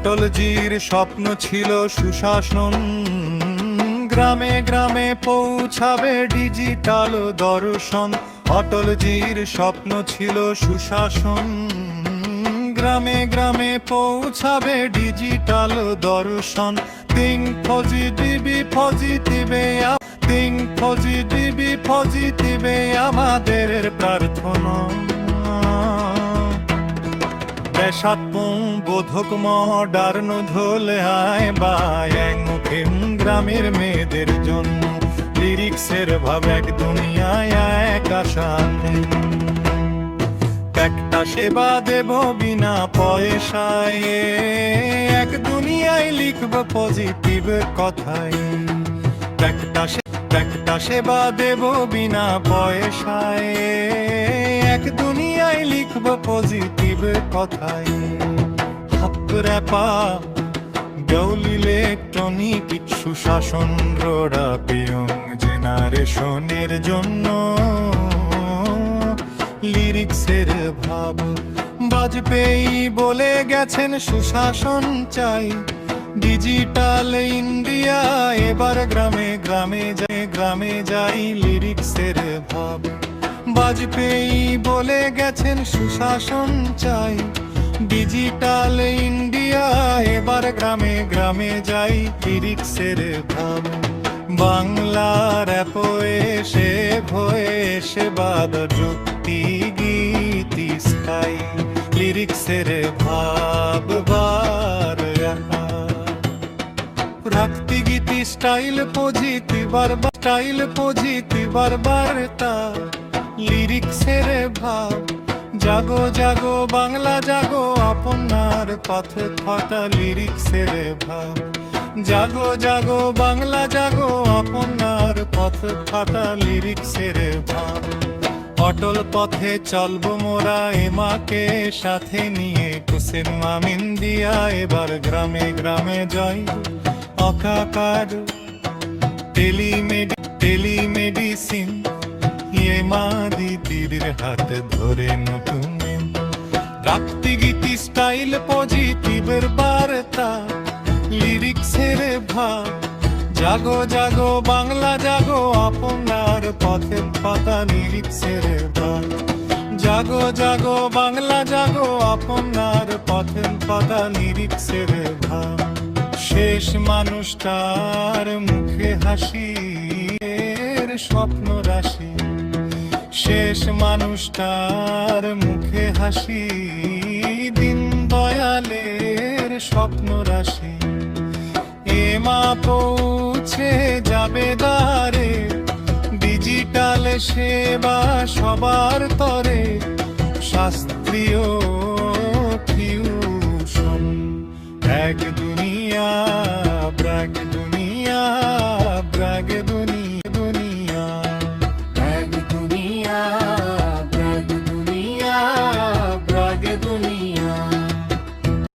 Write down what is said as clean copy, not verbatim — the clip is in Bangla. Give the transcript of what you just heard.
অটলজির স্বপ্ন ছিল সুশাসন, গ্রামে গ্রামে পৌঁছাবে ডিজিটাল দর্শন। অটলজির স্বপ্ন ছিল সুশাসন, গ্রামে গ্রামে পৌঁছাবে ডিজিটাল দর্শন। Think পজিটিভ আমাদের প্রার্থনা। দেশাত্মবোধক মডার্ন ধলে আয় বায়াং গ্রামের মেয়েদের জন্য। লিরিক্সের ভাব এক দুনিয়ায় এক আশা। একটা সেবা দেব বিনা পয়সায়, এক দুনিয়ায় লিখব পজিটিভ কথায়। একটা সেবা দেব বিনা পয়সায়, এক দুনিয়ায় লিখব পজিটিভ কথায়। হাপ্রাপা গৌল ইলেকট্রনিক সুশাসন রোডা পিয়ং জেনারেশনের জন্য। লিরিক্সের ভাব বাজপেয়ী বলে গেছেন সুশাসন চাই। ডিজিটাল ইন্ডিয়া এবার গ্রামে গ্রামে যাই। লিরিক্সের ভাব বাজপেয়ী বলে গেছেন সুশাসন চাই। ডিজিটাল ইন্ডিয়া এবার গ্রামে গ্রামে যাই। লিরিক্সের ভাব বাংলার এসে ভয়েসে বাদ যুক্তি গীতি স্কাই। লিরিক্সের ভাব বার রাখতি গীতি স্টাইল পজিটিভ বার্তা। লিরিক্সের ভাব জাগো জাগো বাংলা জাগো আপনার পথে ফাটা। লিরিক্সের ভাব জাগো জাগো বাংলা জাগো আপনার পথ ফাটা। লিরিক্সের ভাব অটল পথে চলবো মোরা এমাকে সাথে নিয়ে। কুসেন মামিন দিয়া এবার গ্রামে গ্রামে যাই। অকাকার টেলিমেডিসিন এমা দিদির হাত ধরে নতুন। রাখতি গীতি স্টাইল পজিটিভের বার্তা। লিরিক্সের ভাব জাগো জাগো বাংলা জাগো আপনার পথের পাতা। লিরিক্সের ভাব জাগো জাগো বাংলা জাগো আপনার পথের পাতা। লিরিক্সের ভাব শেষ মানুষটার মুখে হাসি এর স্বপ্ন রাশি। শেষ মানুষটার মুখে হাসি দিন দয়ালের স্বপ্ন রাশি। এমা পৌঁছে যাবে দ্বারে ডিজিটাল সেবা সবার তরে। শাস্ত্রীয় ফিউশন এক দুনিয়া ব্র্যাক